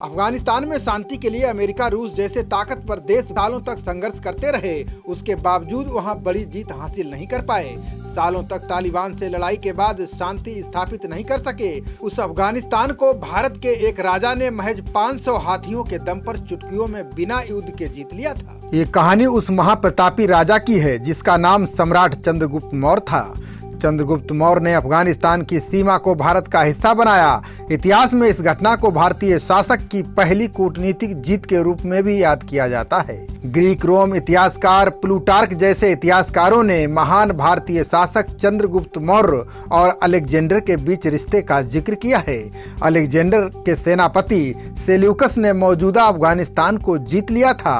अफगानिस्तान में शांति के लिए अमेरिका, रूस जैसे ताकतवर देश सालों तक संघर्ष करते रहे। उसके बावजूद वहां बड़ी जीत हासिल नहीं कर पाए। सालों तक तालिबान से लड़ाई के बाद शांति स्थापित नहीं कर सके। उस अफगानिस्तान को भारत के एक राजा ने महज 500 हाथियों के दम पर चुटकियों में बिना युद्ध के जीत लिया था। ये कहानी उस महाप्रतापी राजा की है जिसका नाम सम्राट चंद्रगुप्त मौर्य था। चंद्रगुप्त मौर्य ने अफगानिस्तान की सीमा को भारत का हिस्सा बनाया। इतिहास में इस घटना को भारतीय शासक की पहली कूटनीतिक जीत के रूप में भी याद किया जाता है। ग्रीक, रोम इतिहासकार प्लूटार्क जैसे इतिहासकारों ने महान भारतीय शासक चंद्रगुप्त मौर्य और अलेक्जेंडर के बीच रिश्ते का जिक्र किया है। अलेक्जेंडर के सेनापति सेल्यूकस ने मौजूदा अफगानिस्तान को जीत लिया था।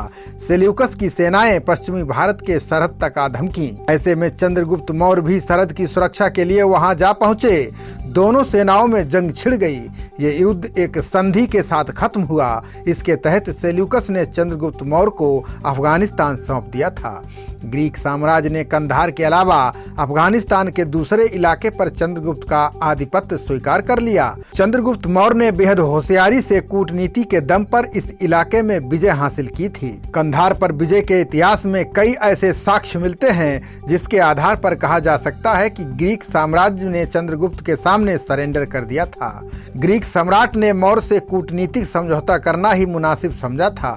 सेल्यूकस की सेनाएं पश्चिमी भारत के सरहद तक आ धमकी। ऐसे में चंद्रगुप्त मौर्य भी सरहद की सुरक्षा के लिए वहां जा पहुंचे। दोनों सेनाओं में जंग छिड़ गई। ये युद्ध एक संधि के साथ खत्म हुआ। इसके तहत सेल्यूकस ने चंद्रगुप्त मौर्य को अफगानिस्तान सौंप दिया था। ग्रीक साम्राज्य ने कंधार के अलावा अफगानिस्तान के दूसरे इलाके पर चंद्रगुप्त का आधिपत्य स्वीकार कर लिया। चंद्रगुप्त मौर्य ने बेहद होशियारी से कूटनीति के दम पर इस इलाके में विजय हासिल की थी। कंधार पर विजय के इतिहास में कई ऐसे साक्ष्य मिलते हैं जिसके आधार पर कहा जा सकता है कि ग्रीक साम्राज्य ने चंद्रगुप्त के सामने सरेंडर कर दिया था। ग्रीक सम्राट ने मौर्य से कूटनीतिक समझौता करना ही मुनासिब समझा था।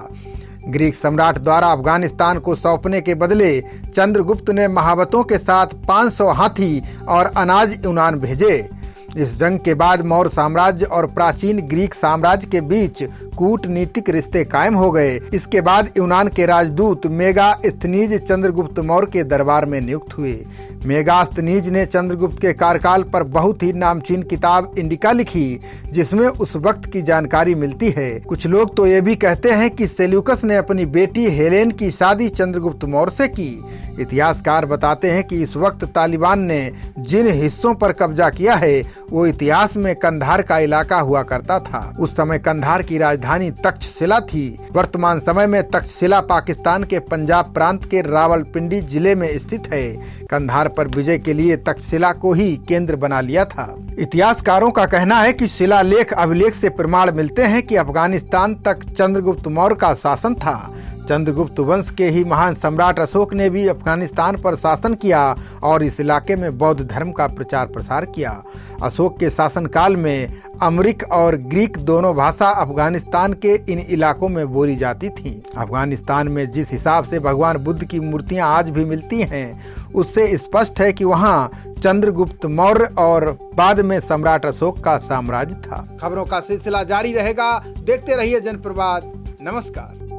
ग्रीक सम्राट द्वारा अफगानिस्तान को सौंपने के बदले चंद्रगुप्त ने महावतों के साथ 500 हाथी और अनाज यूनान भेजे। इस जंग के बाद मौर्य साम्राज्य और प्राचीन ग्रीक साम्राज्य के बीच कूटनीतिक रिश्ते कायम हो गए। इसके बाद यूनान के राजदूत मेगास्थनीज चंद्रगुप्त मौर्य के दरबार में नियुक्त हुए। मेगास्थनीज ने चंद्रगुप्त के कार्यकाल पर बहुत ही नामचीन किताब इंडिका लिखी जिसमें उस वक्त की जानकारी मिलती है। कुछ लोग तो ये भी कहते हैं कि सेल्यूकस ने अपनी बेटी हेलेन की शादी चंद्रगुप्त मौर्य से की। इतिहासकार बताते हैं कि इस वक्त तालिबान ने जिन हिस्सों पर कब्जा किया है वो इतिहास में कंधार का इलाका हुआ करता था। उस समय कंधार की राजधानी तक्षशिला थी। वर्तमान समय में तक्षशिला पाकिस्तान के पंजाब प्रांत के रावलपिंडी जिले में स्थित है। कंधार पर विजय के लिए तक्षशिला को ही केंद्र बना लिया था। इतिहासकारों का कहना है कि शिलालेख अभिलेख से प्रमाण मिलते हैं कि अफगानिस्तान तक चंद्रगुप्त मौर्य का शासन था। चंद्रगुप्त वंश के ही महान सम्राट अशोक ने भी अफगानिस्तान पर शासन किया और इस इलाके में बौद्ध धर्म का प्रचार प्रसार किया। अशोक के शासनकाल में अमरिक और ग्रीक दोनों भाषा अफगानिस्तान के इन इलाकों में बोली जाती थी। अफगानिस्तान में जिस हिसाब से भगवान बुद्ध की मूर्तियां आज भी मिलती हैं, उससे स्पष्ट है कि वहां चंद्रगुप्त मौर्य और बाद में सम्राट अशोक का साम्राज्य था। खबरों का सिलसिला जारी रहेगा। देखते रहिए जनप्रवाद। नमस्कार।